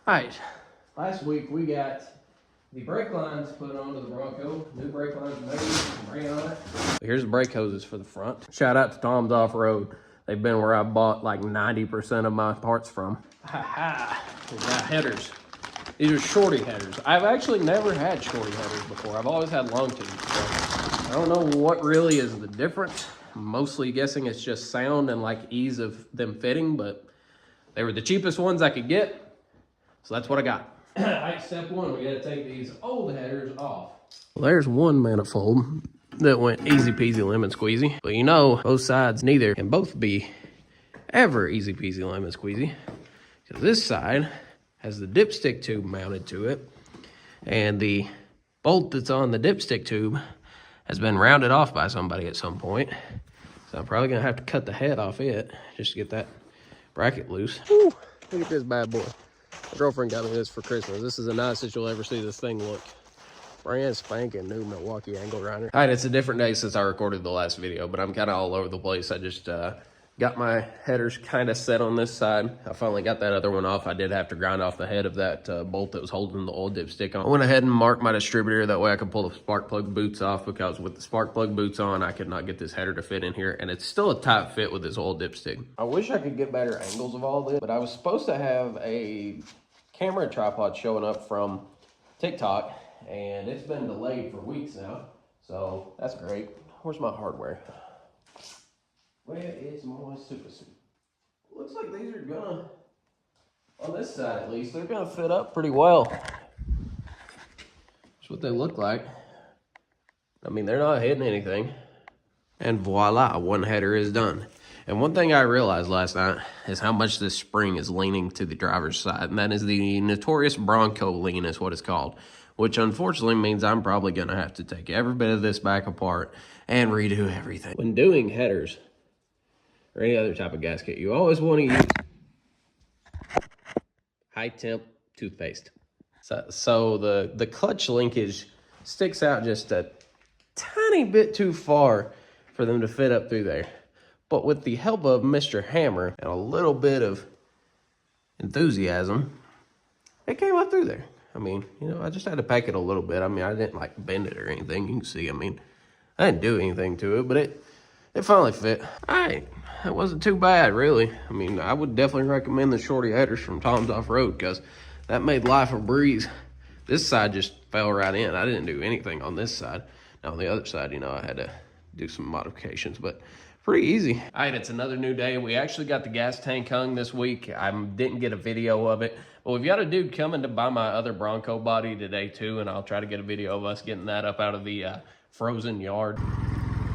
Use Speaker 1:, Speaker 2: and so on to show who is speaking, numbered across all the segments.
Speaker 1: All right, last week we got the brake lines put onto the Bronco. New brake lines made, ran on it. Here's the brake hoses for the front. Shout out to Tom's Off-Road. They've been where I bought like 90% of my parts from. We got headers. These are shorty headers. I've actually never had shorty headers before. I've always had long tubes. So I don't know what really is the difference. I'm mostly guessing it's just sound and like ease of them fitting, but they were the cheapest ones I could get. So that's what I got. All right, step one, we gotta take these old headers off. Well, there's one manifold that went easy peasy lemon squeezy. But you know, both sides neither can both be ever easy peasy lemon squeezy. Because this side has the dipstick tube mounted to it. And the bolt that's on the dipstick tube has been rounded off by somebody at some point. So I'm probably gonna have to cut the head off it just to get that bracket loose. Woo, look at this bad boy. My girlfriend got me this for Christmas. This is the nicest you'll ever see this thing look. Brand spanking new Milwaukee angle grinder. All right, it's a different day since I recorded the last video, but I'm kind of all over the place. I just got my headers kind of set on this side. I finally got that other one off. I did have to grind off the head of that bolt that was holding the old dipstick on. I went ahead and marked my distributor. That way I could pull the spark plug boots off, because with the spark plug boots on, I could not get this header to fit in here. And it's still a tight fit with this old dipstick. I wish I could get better angles of all this, but I was supposed to have a camera tripod showing up from TikTok, and it's been delayed for weeks now. So that's great. Where's my hardware? Where is my super suit? Looks like these are gonna, on this side at least, they're gonna fit up pretty well. That's what they look like. I mean, they're not hitting anything. And voila, one header is done. And one thing I realized last night is how much this spring is leaning to the driver's side. And that is the notorious Bronco lean is what it's called. Which unfortunately means I'm probably gonna have to take every bit of this back apart and redo everything. When doing headers, or any other type of gasket, you always want to use high temp toothpaste. So the clutch linkage sticks out just a tiny bit too far for them to fit up through there. But with the help of Mr. Hammer and a little bit of enthusiasm, it came up through there. I mean, you know, I just had to pack it a little bit. I mean, I didn't like bend it or anything. You can see, I mean, I didn't do anything to it, but it finally fit. All right. It wasn't too bad, really. I mean, I would definitely recommend the shorty headers from Tom's Off-Road, because that made life a breeze. This side just fell right in. I didn't do anything on this side. Now, on the other side, you know, I had to do some modifications, but pretty easy. All right, it's another new day. We actually got the gas tank hung this week. I didn't get a video of it, but we've got a dude coming to buy my other Bronco body today, too, and I'll try to get a video of us getting that up out of the frozen yard.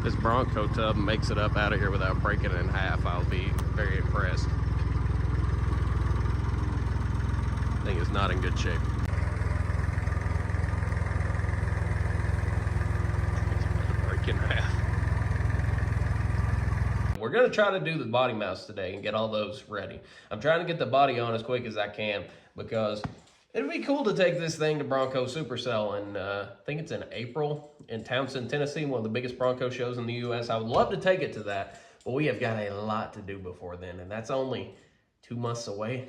Speaker 1: This Bronco tub makes it up out of here without breaking it in half. I'll be very impressed. I think it's not in good shape. It's about to break in half. We're gonna try to do the body mounts today and get all those ready. I'm trying to get the body on as quick as I can, because it'd be cool to take this thing to Bronco Supercell, and I think it's in April in Townsend, Tennessee, one of the biggest Bronco shows in the U.S. I would love to take it to that, but we have got a lot to do before then, and that's only 2 months away.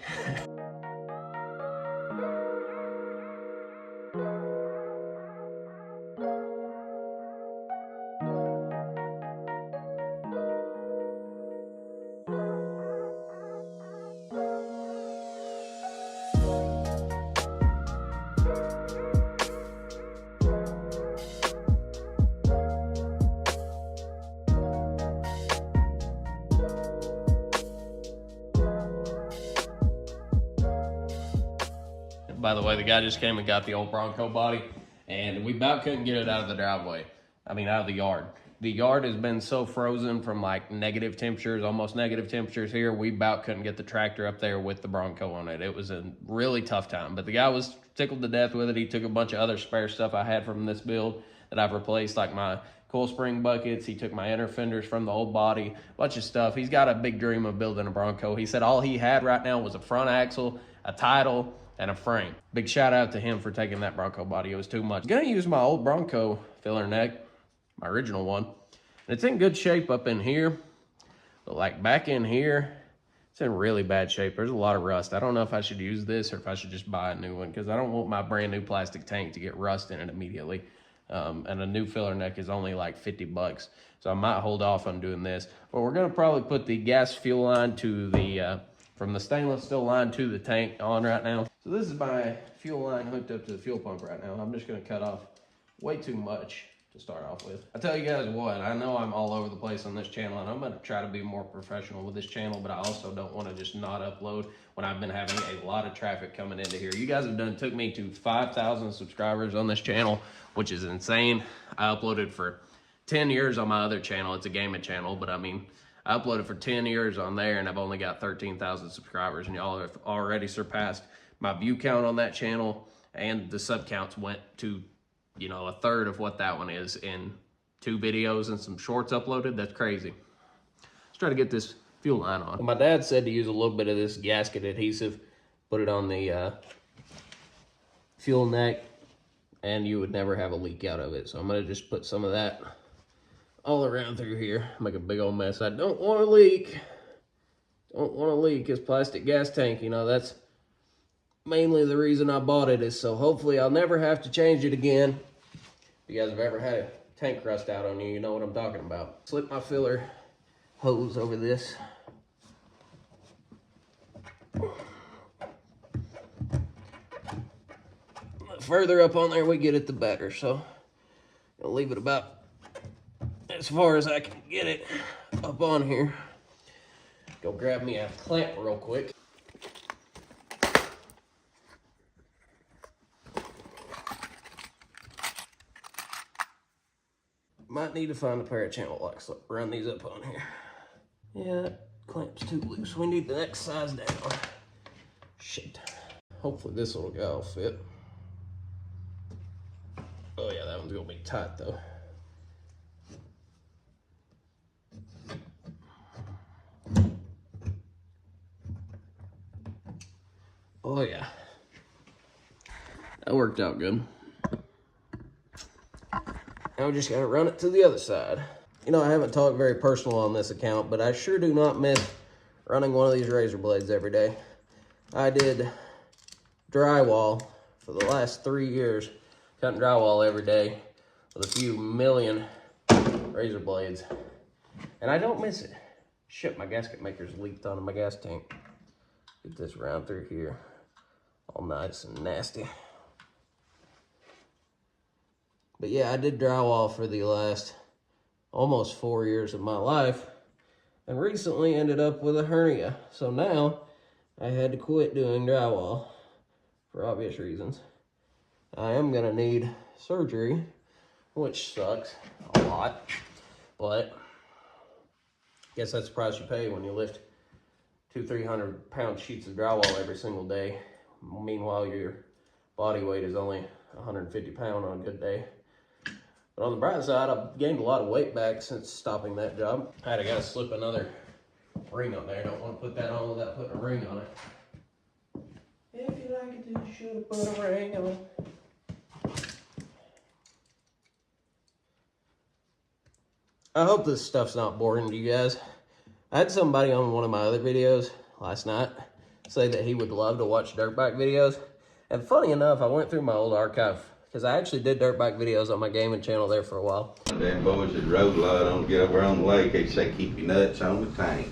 Speaker 1: By the way, the guy just came and got the old Bronco body, and we about couldn't get it out of the driveway. I mean, out of the yard. The yard has been so frozen from like negative temperatures, almost negative temperatures here, we about couldn't get the tractor up there with the Bronco on it. It was a really tough time, but the guy was tickled to death with it. He took a bunch of other spare stuff I had from this build that I've replaced, like my coil spring buckets. He took my inner fenders from the old body, a bunch of stuff. He's got a big dream of building a Bronco. He said all he had right now was a front axle, a title, and a frame. Big shout out to him for taking that Bronco body. It was too much. I'm gonna use my old Bronco filler neck, my original one. And it's in good shape up in here, but like back in here, It's in really bad shape. There's a lot of rust. I don't know if I should use this or if I should just buy a new one, because I don't want my brand new plastic tank to get rust in it immediately. And a new filler neck is only like 50 bucks. So I might hold off on doing this. But we're gonna probably put the gas fuel line to the, from the stainless steel line to the tank on right now. So this is my fuel line hooked up to the fuel pump right now. I'm just gonna cut off way too much to start off with. I tell you guys what, I know I'm all over the place on this channel, and I'm gonna try to be more professional with this channel, but I also don't wanna just not upload when I've been having a lot of traffic coming into here. You guys have took me to 5,000 subscribers on this channel, which is insane. I uploaded for 10 years on my other channel. It's a gaming channel, but I mean, I uploaded for 10 years on there, and I've only got 13,000 subscribers, and y'all have already surpassed my view count on that channel, and the sub counts went to, you know, a third of what that one is in 2 videos and some shorts uploaded. That's crazy. Let's try to get this fuel line on. Well, my dad said to use a little bit of this gasket adhesive, put it on the fuel neck, and you would never have a leak out of it. So I'm gonna just put some of that all around through here, make a big old mess. I don't want to leak. Don't want to leak this plastic gas tank. You know, that's mainly the reason I bought it, is so hopefully I'll never have to change it again. If you guys have ever had a tank rust out on you, you know what I'm talking about. Slip my filler hose over this. The further up on there we get it, the better. So I'll leave it about as far as I can get it up on here. Go grab me a clamp real quick. Might need to find a pair of channel locks. Let's run these up on here. Yeah, that clamp's too loose. We need the next size down. Shit. Hopefully this little guy will fit. Oh yeah, that one's gonna be tight though. Oh yeah. That worked out good. Now we just gotta run it to the other side. You know, I haven't talked very personal on this account, but I sure do not miss running one of these razor blades every day. I did drywall for the last 3 years, cutting drywall every day with a few million razor blades, and I don't miss it. Shit, my gasket maker's leaked onto my gas tank. Get this round through here, all nice and nasty. But yeah, I did drywall for the last almost 4 years of my life, and recently ended up with a hernia. So now I had to quit doing drywall for obvious reasons. I am gonna need surgery, which sucks a lot, but I guess that's the price you pay when you lift 200-300 pound sheets of drywall every single day. Meanwhile, your body weight is only 150 pounds on a good day. But on the bright side, I've gained a lot of weight back since stopping that job. I gotta slip another ring on there. Don't want to put that on without putting a ring on it. If you like it, you should put a ring on it. I hope this stuff's not boring to you guys. I had somebody on one of my other videos last night say that he would love to watch dirt bike videos. And funny enough, I went through my old archive, because I actually did dirt bike videos on my gaming channel there for a while.
Speaker 2: Them boys that rode a lot on to get over on the lake, they say keep your nuts on the tank.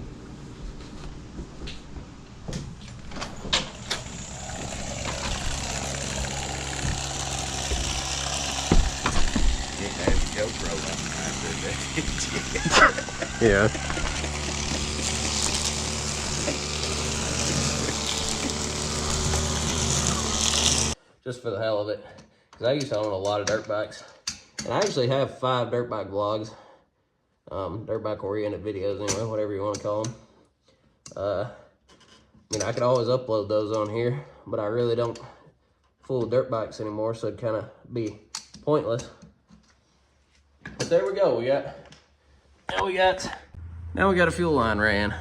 Speaker 1: Yeah. Just for the hell of it, because I used to own a lot of dirt bikes, and I actually have 5 dirt bike vlogs, dirt bike oriented videos anyway, whatever you want to call them. I mean, I could always upload those on here, but I really don't fool with dirt bikes anymore, so it'd kind of be pointless. But there we go. Now we got a fuel line ran,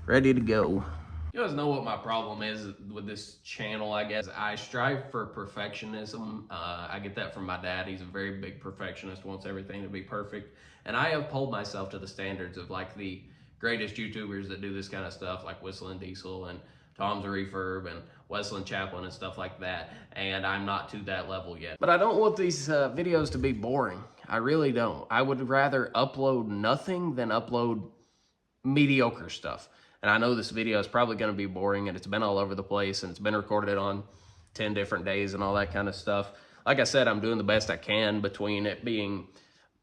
Speaker 1: ready to go. You guys know what my problem is with this channel, I guess. I strive for perfectionism. I get that from my dad. He's a very big perfectionist, wants everything to be perfect. And I uphold myself to the standards of like the greatest YouTubers that do this kind of stuff, like Whistling Diesel and Tom's Refurb and Wesleyan Chaplin and stuff like that, and I'm not to that level yet. But I don't want these videos to be boring. I really don't. I would rather upload nothing than upload mediocre stuff. And I know this video is probably going to be boring, and it's been all over the place, and it's been recorded on 10 different days and all that kind of stuff. Like I said, I'm doing the best I can between it being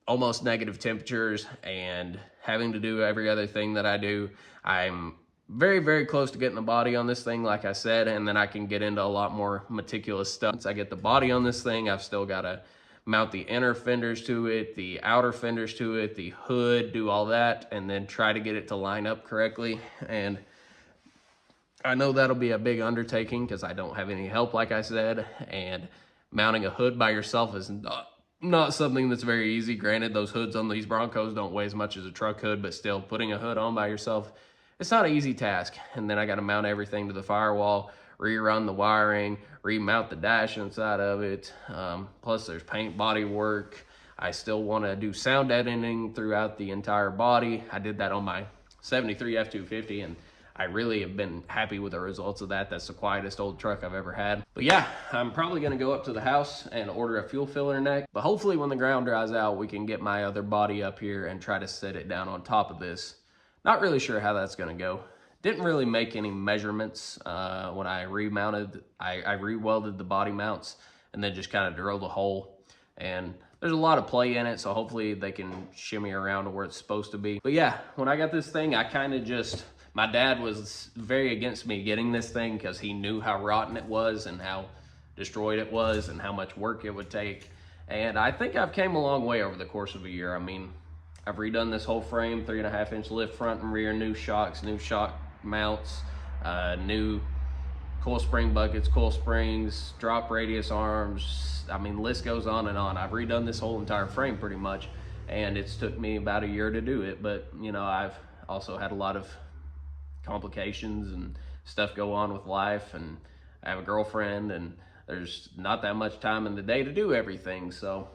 Speaker 1: almost negative temperatures and having to do every other thing that I do. I'm very, very close to getting the body on this thing, like I said, and then I can get into a lot more meticulous stuff. Once I get the body on this thing, I've still got to mount the inner fenders to it, the outer fenders to it, the hood, do all that, and then try to get it to line up correctly. And I know that'll be a big undertaking because I don't have any help, like I said, and mounting a hood by yourself is not something that's very easy. Granted, those hoods on these Broncos don't weigh as much as a truck hood, but still, putting a hood on by yourself, it's not an easy task. And then I got to mount everything to the firewall, rerun the wiring, remount the dash inside of it. Plus there's paint body work. I still want to do sound editing throughout the entire body. I did that on my 73 F-250, and I really have been happy with the results of that. That's the quietest old truck I've ever had. But yeah, I'm probably going to go up to the house and order a fuel filler neck. But hopefully when the ground dries out, we can get my other body up here and try to set it down on top of this. Not really sure how that's going to go. Didn't really make any measurements when I remounted. I re-welded the body mounts and then just kind of drilled a hole. And there's a lot of play in it, so hopefully they can shimmy around to where it's supposed to be. But yeah, when I got this thing, I kind of just, my dad was very against me getting this thing because he knew how rotten it was and how destroyed it was and how much work it would take. And I think I've came a long way over the course of a year. I mean, I've redone this whole frame, 3.5-inch lift front and rear, new shocks, new shock mounts, new coil spring buckets, coil springs, drop radius arms. I mean, list goes on and on. I've redone this whole entire frame pretty much, and it's took me about a year to do it. But, you know, I've also had a lot of complications and stuff go on with life, and I have a girlfriend, and there's not that much time in the day to do everything. So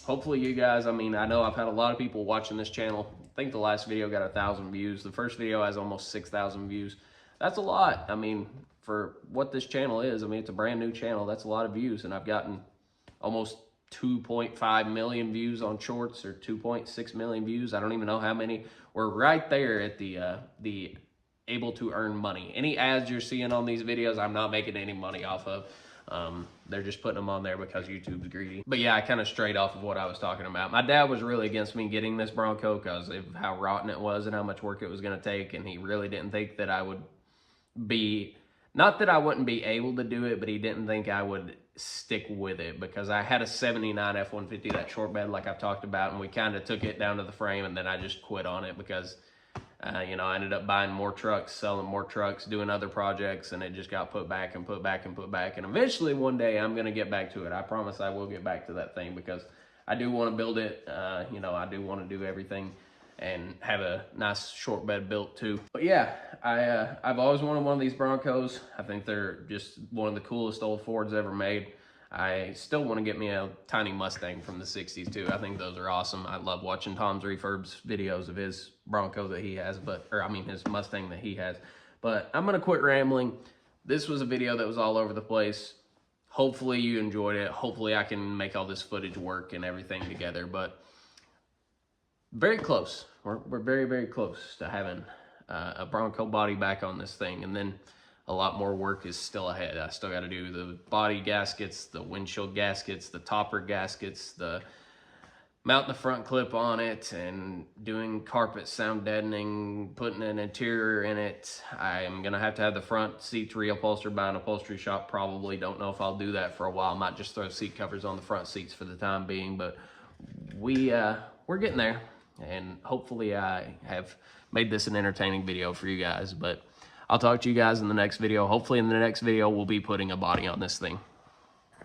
Speaker 1: hopefully you guys, I mean, I know I've had a lot of people watching this channel. I think the last video got 1,000 views. The first video has almost 6,000 views. That's a lot. I mean, for what this channel is, I mean, it's a brand new channel. That's a lot of views, and I've gotten almost 2.5 million views on shorts, or 2.6 million views. I don't even know how many. We're right there at the able to earn money. Any ads you're seeing on these videos, I'm not making any money off of. They're just putting them on there because YouTube's greedy. But yeah, I kind of strayed off of what I was talking about. My dad was really against me getting this Bronco because of how rotten it was and how much work it was going to take. And he really didn't think that I would be, not that I wouldn't be able to do it, but he didn't think I would stick with it because I had a 79 F-150, that short bed like I've talked about, and we kind of took it down to the frame, and then I just quit on it because you know, I ended up buying more trucks, selling more trucks, doing other projects, and it just got put back and put back and put back. And eventually one day I'm going to get back to it. I promise I will get back to that thing because I do want to build it. You know, I do want to do everything and have a nice short bed built too. But yeah, I've always wanted one of these Broncos. I think they're just one of the coolest old Fords ever made. I still want to get me a tiny Mustang from the 60s too. I think those are awesome. I love watching Tom's Refurb's videos of his Bronco that he has, his Mustang that he has. But I'm going to quit rambling. This was a video that was all over the place. Hopefully you enjoyed it. Hopefully I can make all this footage work and everything together. But very close. We're very, very close to having a Bronco body back on this thing. And then a lot more work is still ahead. I still got to do the body gaskets, the windshield gaskets, the topper gaskets, the mount the front clip on it, and doing carpet sound deadening, putting an interior in it. I'm going to have the front seats reupholstered by an upholstery shop probably. Don't know if I'll do that for a while. I might just throw seat covers on the front seats for the time being, but we're getting there, and hopefully I have made this an entertaining video for you guys. But I'll talk to you guys in the next video. Hopefully in the next video, we'll be putting a body on this thing.